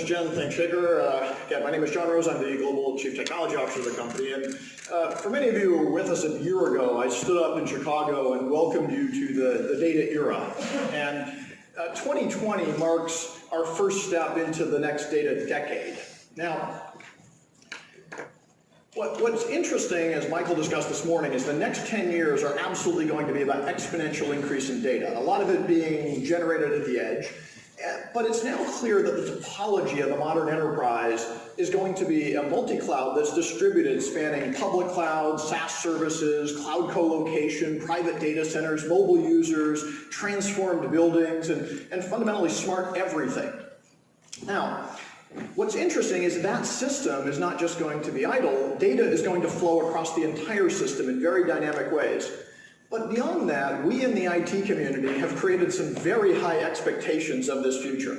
Jen. Thanks, Shaker. Again, my name is John Roese. I'm the Global Chief Technology Officer of the company. And for many of you who were with us a year ago, I stood up in Chicago and welcomed you to the data era. And 2020 marks our first step into the next data decade. Now, what's interesting, as Michael discussed this morning, is the next 10 years are absolutely going to be about exponential increase in data, a lot of it being generated at the edge. But it's now clear that the topology of the modern enterprise is going to be a multi-cloud that's distributed, spanning public cloud, SaaS services, cloud co-location, private data centers, mobile users, transformed buildings, and fundamentally smart everything. Now, what's interesting is that system is not just going to be idle. Data is going to flow across the entire system in very dynamic ways. But beyond that, we in the IT community have created some very high expectations of this future.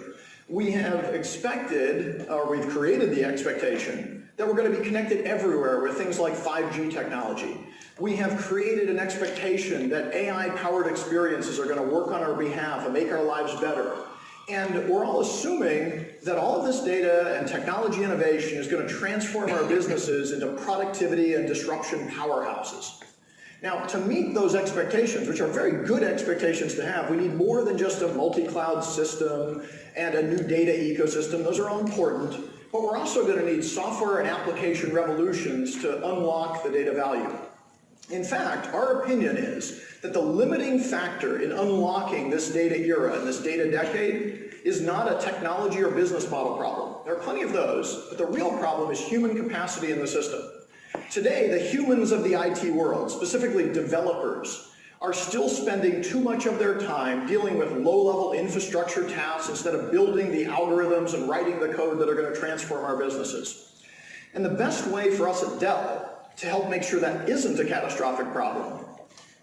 We have expected, or we've created the expectation, that we're going to be connected everywhere with things like 5G technology. We have created an expectation that AI-powered experiences are going to work on our behalf and make our lives better. And we're all assuming that all of this data and technology innovation is going to transform our businesses into productivity and disruption powerhouses. Now, to meet those expectations, which are very good expectations to have, we need more than just a multi-cloud system and a new data ecosystem. Those are all important, but we're also going to need software and application revolutions to unlock the data value. In fact, our opinion is that the limiting factor in unlocking this data era and this data decade is not a technology or business model problem. There are plenty of those, but the real problem is human capacity in the system. Today, the humans of the IT world, specifically developers, are still spending too much of their time dealing with low-level infrastructure tasks instead of building the algorithms and writing the code that are going to transform our businesses. And the best way for us at Dell to help make sure that isn't a catastrophic problem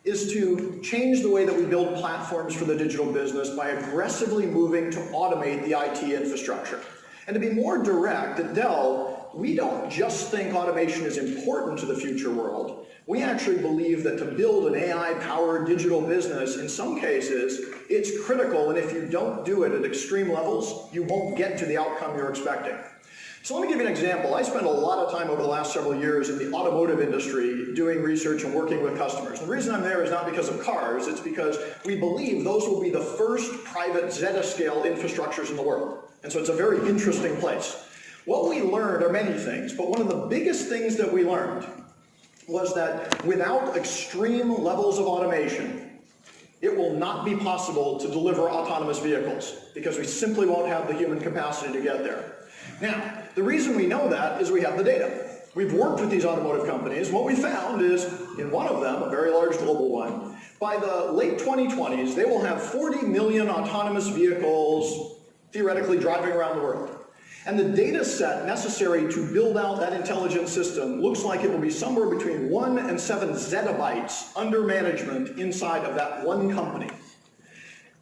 is to change the way that we build platforms for the digital business by aggressively moving to automate the IT infrastructure. And to be more direct, at Dell, we don't just think automation is important to the future world. We actually believe that to build an AI-powered digital business, in some cases, it's critical, and if you don't do it at extreme levels, you won't get to the outcome you're expecting. So let me give you an example. I spent a lot of time over the last several years in the automotive industry doing research and working with customers. And the reason I'm there is not because of cars, it's because we believe those will be the first private Zetascale infrastructures in the world. And so it's a very interesting place. What we learned are many things, but one of the biggest things that we learned was that without extreme levels of automation, it will not be possible to deliver autonomous vehicles because we simply won't have the human capacity to get there. Now, the reason we know that is we have the data. We've worked with these automotive companies. What we found is, in one of them, a very large global one, by the late 2020s, they will have 40 million autonomous vehicles theoretically driving around the world. And the data set necessary to build out that intelligent system looks like it will be somewhere between 1 and 7 zettabytes under management inside of that one company.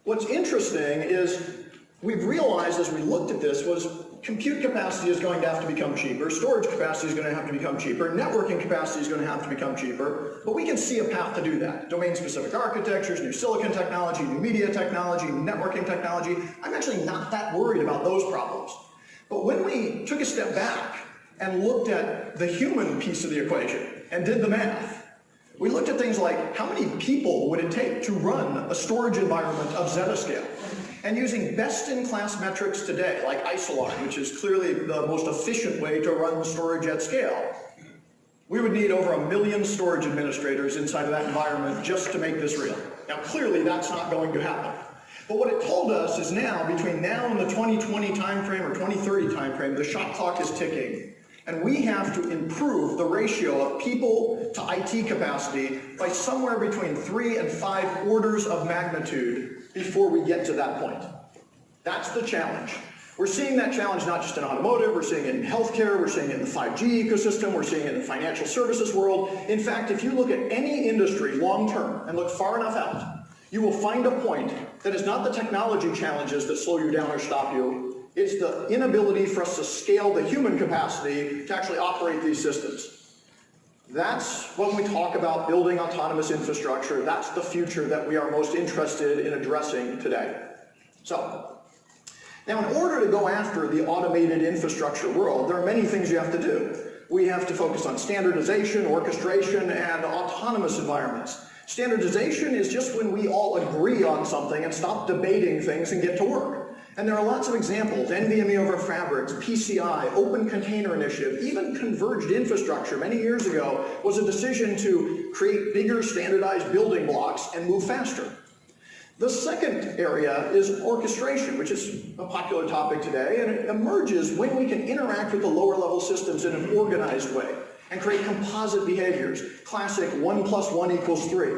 What's interesting is we've realized as we looked at this was compute capacity is going to have to become cheaper, storage capacity is going to have to become cheaper, networking capacity is going to have to become cheaper, but we can see a path to do that. Domain-specific architectures, new silicon technology, new media technology, networking technology. I'm actually not that worried about those problems. But when we took a step back and looked at the human piece of the equation and did the math, we looked at things like how many people would it take to run a storage environment of Zetascale? And using best-in-class metrics today, like Isilon, which is clearly the most efficient way to run storage at scale, we would need over 1 million storage administrators inside of that environment just to make this real. Now, clearly, that's not going to happen. But what it told us is now, between now and the 2020 timeframe or 2030 timeframe, the shot clock is ticking. And we have to improve the ratio of people to IT capacity by somewhere between 3 and 5 orders of magnitude before we get to that point. That's the challenge. We're seeing that challenge not just in automotive, we're seeing it in healthcare, we're seeing it in the 5G ecosystem, we're seeing it in the financial services world. In fact, if you look at any industry long-term and look far enough out, you will find a point that is not the technology challenges that slow you down or stop you, it's the inability for us to scale the human capacity to actually operate these systems. That's when we talk about building autonomous infrastructure, that's the future that we are most interested in addressing today. So, Now, in order to go after the automated infrastructure world, there are many things you have to do. We have to focus on standardization, orchestration, and autonomous environments. Standardization is just when we all agree on something and stop debating things and get to work. And there are lots of examples: NVMe over Fabrics, PCI, Open Container Initiative, even converged infrastructure many years ago was a decision to create bigger standardized building blocks and move faster. The second area is orchestration, which is a popular topic today, and it emerges when we can interact with the lower level systems in an organized way and create composite behaviors, classic 1 + 1 = 3.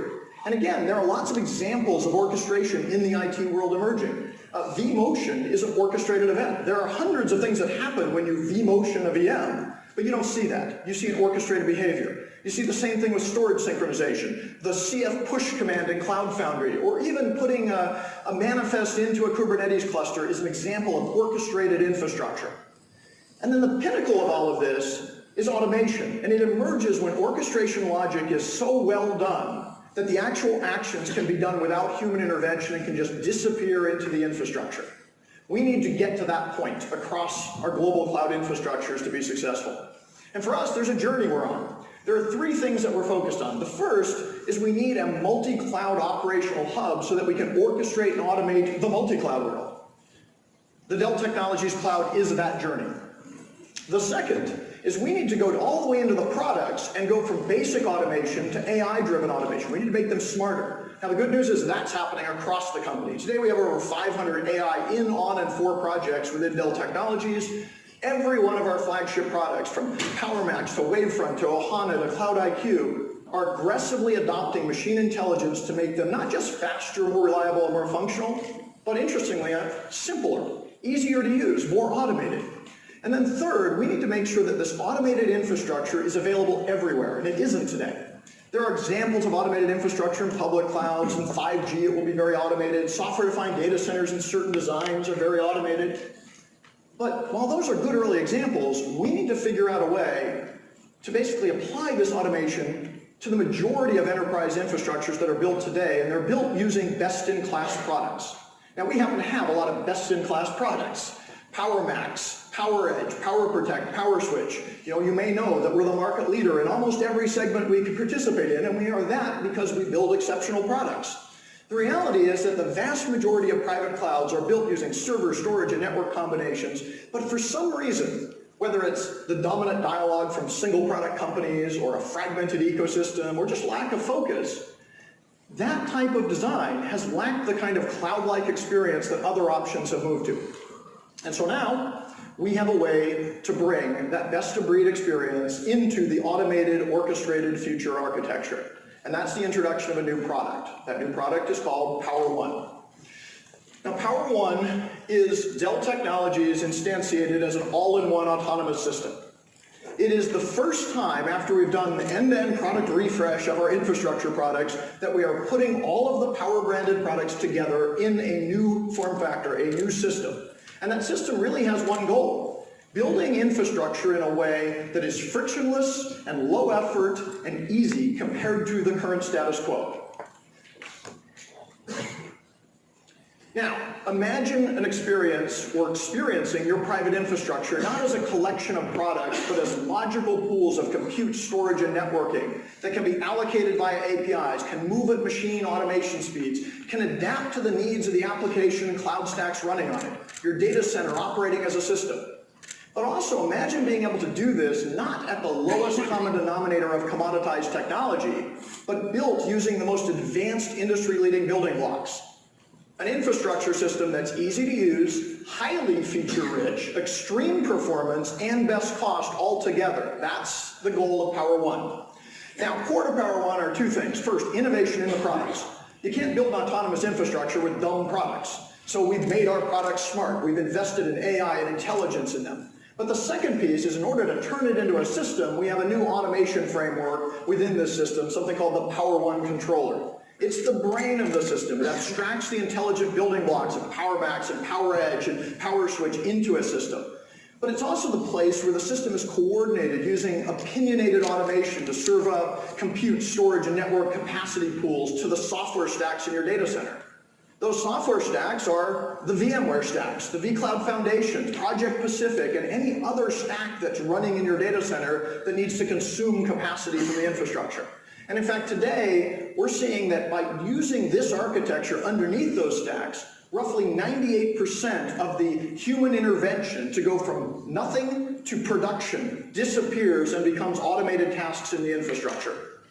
And again, there are lots of examples of orchestration in the IT world emerging. vMotion is an orchestrated event. There are hundreds of things that happen when you vMotion a VM, but you don't see that. You see an orchestrated behavior. You see the same thing with storage synchronization, the CF push command in Cloud Foundry, or even putting a manifest into a Kubernetes cluster is an example of orchestrated infrastructure. And then the pinnacle of all of this is automation, and it emerges when orchestration logic is so well done that the actual actions can be done without human intervention and can just disappear into the infrastructure. We need to get to that point across our global cloud infrastructures to be successful. And for us, there's a journey we're on. There are three things that we're focused on. The first is we need a multi-cloud operational hub so that we can orchestrate and automate the multi-cloud world. The Dell Technologies cloud is that journey. The second is we need to go all the way into the products and go from basic automation to AI-driven automation. We need to make them smarter. Now, the good news is that's happening across the company. Today, we have over 500 AI in, on, and for projects within Dell Technologies. Every one of our flagship products, from PowerMax to Wavefront to Ohana to Cloud IQ, are aggressively adopting machine intelligence to make them not just faster, more reliable, and more functional, but interestingly, simpler, easier to use, more automated. And then third, we need to make sure that this automated infrastructure is available everywhere, and it isn't today. There are examples of automated infrastructure in public clouds. In 5G, it will be very automated. Software-defined data centers in certain designs are very automated. But while those are good early examples, we need to figure out a way to basically apply this automation to the majority of enterprise infrastructures that are built today, and they're built using best-in-class products. Now, we happen to have a lot of best-in-class products: PowerMax, PowerEdge, PowerProtect, PowerSwitch. You may know that we're the market leader in almost every segment we can participate in, and we are that because we build exceptional products. The reality is that the vast majority of private clouds are built using server, storage, and network combinations, but for some reason, whether it's the dominant dialogue from single product companies or a fragmented ecosystem or just lack of focus, that type of design has lacked the kind of cloud-like experience that other options have moved to. And so now, we have a way to bring that best-of-breed experience into the automated, orchestrated future architecture. And that's the introduction of a new product. That new product is called Power1. Now, Power1 is Dell Technologies instantiated as an all-in-one autonomous system. It is the first time after we've done the end-to-end product refresh of our infrastructure products that we are putting all of the Power-branded products together in a new form factor, a new system. And that system really has one goal: building infrastructure in a way that is frictionless and low effort and easy compared to the current status quo. Now, imagine an experience or experiencing your private infrastructure not as a collection of products, but as logical pools of compute, storage, and networking that can be allocated via APIs, can move at machine automation speeds, can adapt to the needs of the application and cloud stacks running on it, your data center operating as a system. But also imagine being able to do this not at the lowest common denominator of commoditized technology, but built using the most advanced industry-leading building blocks. An infrastructure system that's easy to use, highly feature-rich, extreme performance, and best cost all together. That's the goal of Power1. Now, core to Power1 are two things. First, innovation in the products. You can't build an autonomous infrastructure with dumb products. So we've made our products smart. We've invested in AI and intelligence in them. But the second piece is, in order to turn it into a system, we have a new automation framework within this system, something called the Powerline Controller. It's the brain of the system. It abstracts the intelligent building blocks of PowerMax and PowerEdge and PowerSwitch into a system. But it's also the place where the system is coordinated using opinionated automation to serve up compute, storage, and network capacity pools to the software stacks in your data center. Those software stacks are the VMware stacks, the vCloud Foundation, Project Pacific, and any other stack that's running in your data center that needs to consume capacity from the infrastructure. And in fact, today, we're seeing that by using this architecture underneath those stacks, roughly 98% of the human intervention to go from nothing to production disappears and becomes automated tasks in the infrastructure.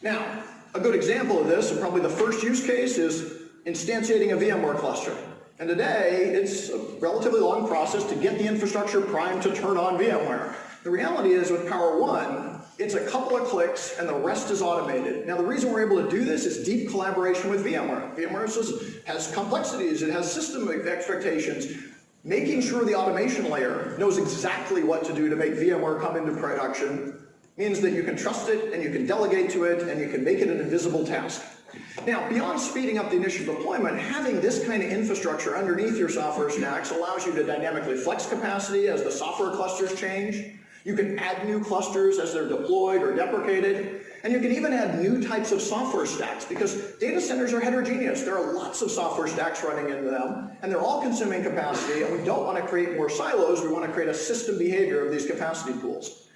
Now, a good example of this, and probably the first use case, is instantiating a VMware cluster. And today, it's a relatively long process to get the infrastructure primed to turn on VMware. The reality is with Power One, it's a couple of clicks and the rest is automated. Now the reason we're able to do this is deep collaboration with VMware. VMware has complexities, it has system expectations. Making sure the automation layer knows exactly what to do to make VMware come into production means that you can trust it and you can delegate to it and you can make it an invisible task. Now, beyond speeding up the initial deployment, having this kind of infrastructure underneath your software stacks allows you to dynamically flex capacity as the software clusters change. You can add new clusters as they're deployed or deprecated, and you can even add new types of software stacks because data centers are heterogeneous. There are lots of software stacks running into them, and they're all consuming capacity, and we don't want to create more silos, we want to create a system behavior of these capacity pools.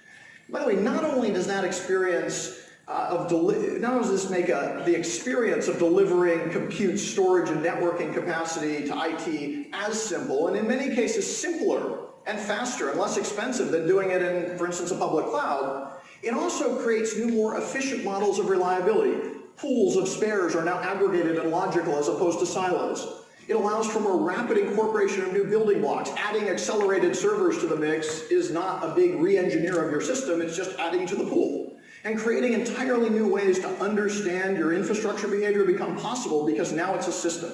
By the way, not only does that experience not only does this make the experience of delivering compute, storage, and networking capacity to IT as simple, and in many cases simpler and faster and less expensive than doing it in, for instance, a public cloud, it also creates new, more efficient models of reliability. Pools of spares are now aggregated and logical as opposed to silos. It allows for more rapid incorporation of new building blocks. Adding accelerated servers to the mix is not a big re-engineer of your system, it's just adding to the pool. And creating entirely new ways to understand your infrastructure behavior become possible because now it's a system.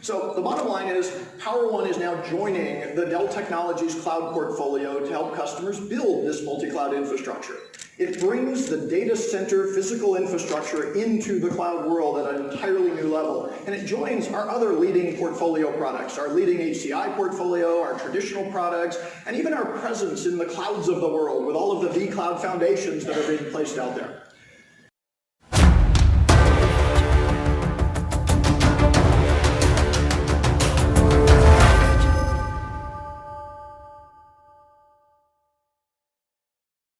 So the bottom line is Power One is now joining the Dell Technologies cloud portfolio to help customers build this multi-cloud infrastructure. It brings the data center physical infrastructure into the cloud world at an entirely new level. And it joins our other leading portfolio products, our leading HCI portfolio, our traditional products, and even our presence in the clouds of the world with all of the vCloud foundations that are being placed out there.